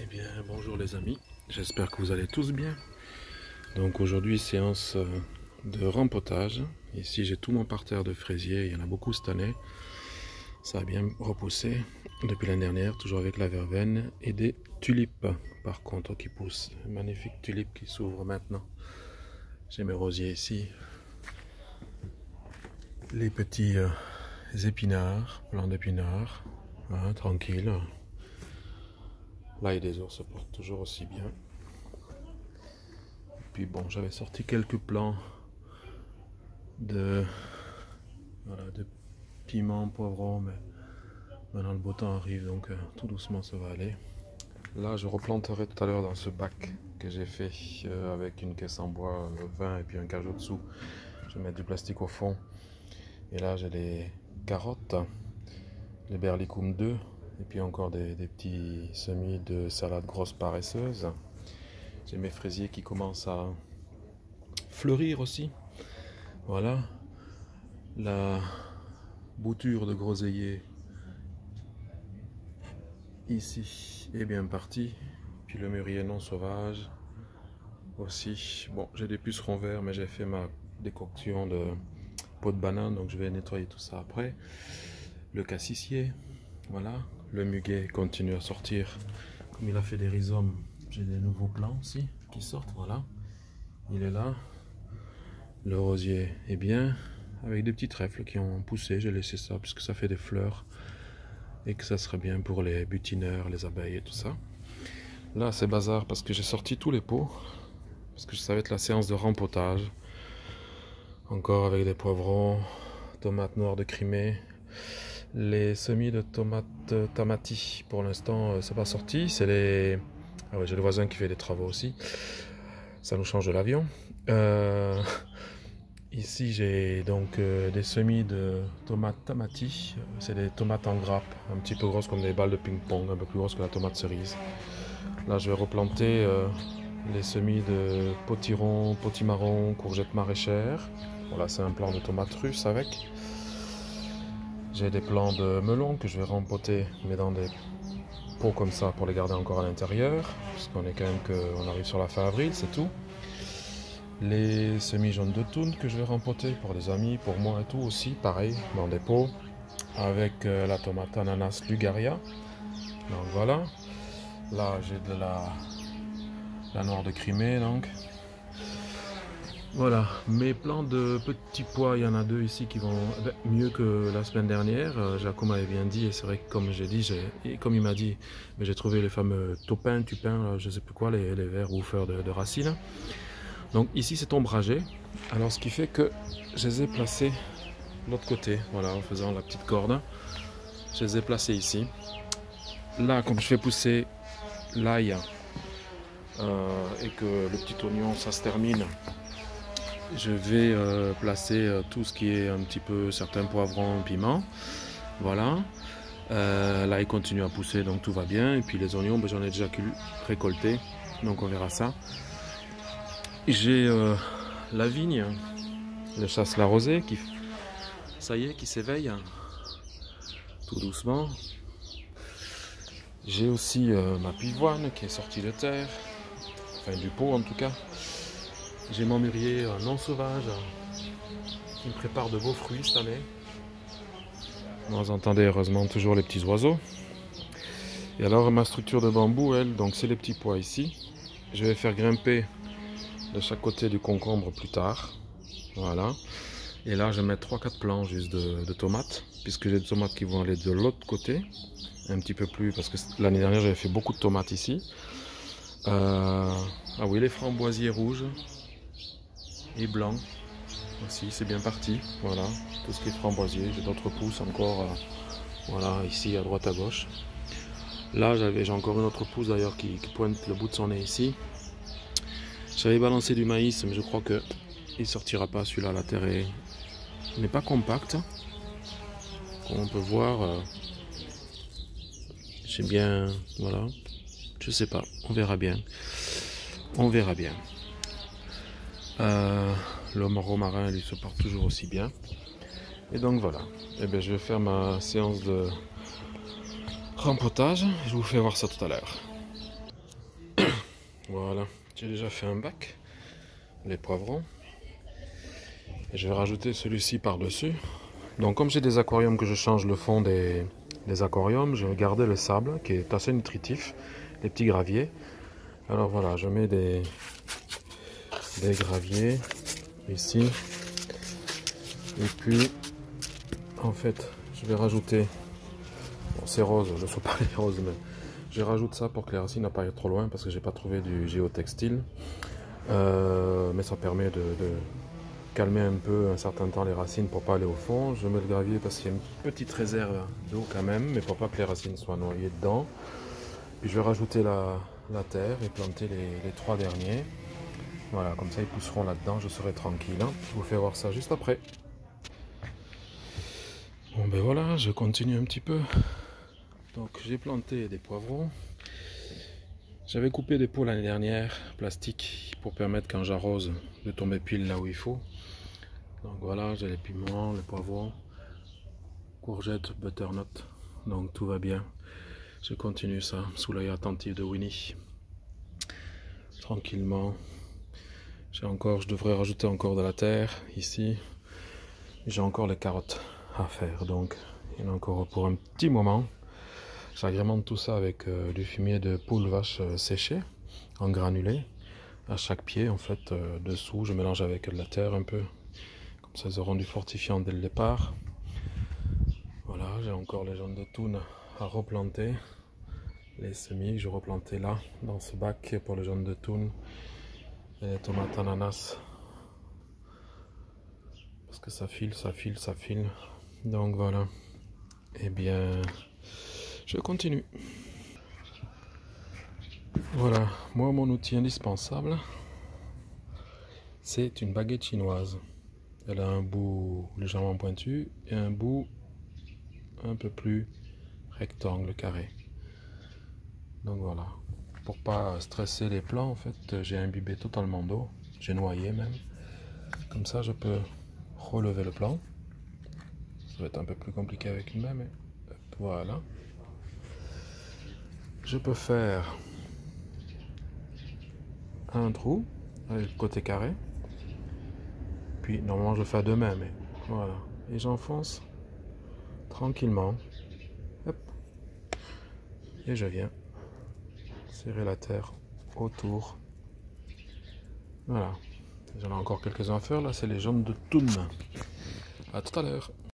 Eh bien, bonjour les amis, j'espère que vous allez tous bien. Donc aujourd'hui, séance de rempotage. Ici, j'ai tout mon parterre de fraisiers, il y en a beaucoup cette année. Ça a bien repoussé depuis l'année dernière, toujours avec la verveine et des tulipes, par contre, qui poussent. Magnifiques tulipes qui s'ouvrent maintenant. J'ai mes rosiers ici. Les petits épinards, plants d'épinards, hein, tranquille. Là, et des ours se portent toujours aussi bien. Puis bon, j'avais sorti quelques plants de piment, poivron, mais maintenant le beau temps arrive, donc tout doucement ça va aller. Là, je replanterai tout à l'heure dans ce bac que j'ai fait avec une caisse en bois, 20 et puis un cajot dessous. Je vais mettre du plastique au fond. Et là, j'ai les carottes, les berlicum 2, et puis encore des petits semis de salade grosse paresseuse. J'ai mes fraisiers qui commencent à fleurir aussi. Voilà. La bouture de groseillier ici est bien partie. Puis le mûrier non sauvage aussi. Bon, j'ai des pucerons verts, mais j'ai fait ma décoction de peau de banane, donc je vais nettoyer tout ça après. Le cassissier, voilà. Le muguet continue à sortir. Comme il a fait des rhizomes, j'ai des nouveaux plants aussi qui sortent, voilà. Il est là. Le rosier est bien, avec des petits trèfles qui ont poussé. J'ai laissé ça puisque ça fait des fleurs et que ça serait bien pour les butineurs, les abeilles et tout ça. Là, c'est bazar parce que j'ai sorti tous les pots parce que ça va être la séance de rempotage. Encore avec des poivrons, tomates noires de Crimée. Les semis de tomates tamati, pour l'instant, c'est pas sorti. C'est les... Ah ouais, j'ai le voisin qui fait des travaux aussi. Ça nous change de l'avion. Ici, j'ai donc des semis de tomates tamati. C'est des tomates en grappe, un petit peu grosses comme des balles de ping-pong, un peu plus grosses que la tomate cerise. Là, je vais replanter les semis de potiron, potimarron, courgettes maraîchères. Voilà, c'est un plant de tomates russes avec. J'ai des plants de melon que je vais rempoter, mais dans des pots comme ça pour les garder encore à l'intérieur, puisqu'on est quand même on arrive sur la fin avril, c'est tout. Les semis jaunes de toune que je vais rempoter pour des amis, pour moi et tout aussi, pareil, dans des pots, avec la tomate ananas Lugaria. Donc voilà. Là, j'ai de la noire de Crimée, donc. Voilà, mes plants de petits pois, il y en a deux ici qui vont mieux que la semaine dernière. Jacob m'avait bien dit, et c'est vrai que comme j'ai dit, et comme il m'a dit, j'ai trouvé les fameux tupins, je ne sais plus quoi, les vers bouffeurs de racines. Donc ici c'est ombragé, alors ce qui fait que je les ai placés de l'autre côté, voilà, en faisant la petite corde. Je les ai placés ici. Là, comme je fais pousser l'ail et que le petit oignon ça se termine, je vais placer tout ce qui est un petit peu certains poivrons, piments, voilà. Là il continue à pousser, donc tout va bien. Et puis les oignons, j'en ai déjà récolté, donc on verra ça. J'ai la vigne, le chasse-la rosée qui, ça y est, qui s'éveille tout doucement. J'ai aussi ma pivoine qui est sortie de terre, enfin du pot en tout cas. J'ai mon mûrier non sauvage qui me prépare de beaux fruits cette année. Vous entendez heureusement toujours les petits oiseaux. Et alors ma structure de bambou, elle, donc c'est les petits pois ici. Je vais faire grimper de chaque côté du concombre plus tard. Voilà. Et là je vais mettre 3-4 plants juste de tomates, puisque j'ai des tomates qui vont aller de l'autre côté. Un petit peu plus, parce que l'année dernière j'avais fait beaucoup de tomates ici. Ah oui, les framboisiers rouges et blancs aussi, c'est bien parti. Voilà, tout ce qui est framboisier. J'ai d'autres pousses encore, voilà, ici à droite à gauche. Là j'ai encore une autre pousse d'ailleurs qui pointe le bout de son nez ici. J'avais balancé du maïs, mais je crois que il sortira pas celui-là. La terre n'est pas compacte, comme on peut voir. J'ai bien, voilà, je sais pas, on verra bien. On verra bien. L'homme romarin lui se porte toujours aussi bien. Et donc voilà. Et bien je vais faire ma séance de rempotage. Je vous fais voir ça tout à l'heure. Voilà, j'ai déjà fait un bac, les poivrons. Et je vais rajouter celui-ci par-dessus. Donc comme j'ai des aquariums que je change le fond des aquariums, je vais garder le sable qui est assez nutritif, les petits graviers. Alors voilà, je mets des graviers ici. Et puis, en fait, je vais rajouter, bon, c'est rose, je ne sais pas les roses, mais je rajoute ça pour que les racines n'aillent pas trop loin parce que j'ai pas trouvé du géotextile. Mais ça permet de calmer un peu un certain temps les racines pour pas aller au fond. Je mets le gravier parce qu'il y a une petite réserve d'eau quand même, mais pour pas que les racines soient noyées dedans. Puis je vais rajouter la terre et planter les 3 derniers. Voilà, comme ça ils pousseront là-dedans, je serai tranquille. Je vous fais voir ça juste après. Bon ben voilà, je continue un petit peu. Donc j'ai planté des poivrons. J'avais coupé des pots l'année dernière, plastique, pour permettre quand j'arrose de tomber pile là où il faut. Donc voilà, j'ai les piments, les poivrons, courgettes, butternut. Donc tout va bien. Je continue ça sous l'œil attentif de Winnie. Tranquillement. Je devrais rajouter encore de la terre ici. J'ai encore les carottes à faire, donc il y en a encore pour un petit moment. J'agrémente tout ça avec du fumier de poule vache séché en granulé. À chaque pied, en fait, dessous, je mélange avec de la terre un peu. Comme ça, ils auront du fortifiant dès le départ. Voilà, j'ai encore les jaunes de toune à replanter. Les semis que je replantais là, dans ce bac pour les jaunes de toune. Et les tomates ananas. Parce que ça file, ça file, ça file. Donc voilà. Eh bien, je continue. Voilà, moi mon outil indispensable, c'est une baguette chinoise. Elle a un bout légèrement pointu et un bout un peu plus rectangle, carré. Donc voilà, pour pas stresser les plants, en fait, j'ai imbibé totalement d'eau, j'ai noyé même. Comme ça, je peux relever le plant. Ça va être un peu plus compliqué avec une main, mais voilà. Je peux faire un trou avec le côté carré. Puis normalement je le fais à deux mains, mais voilà. Et j'enfonce tranquillement. Hop. Et je viens serrer la terre autour. Voilà. J'en ai encore quelques-uns à faire là, c'est les jaunes de toune. À tout à l'heure.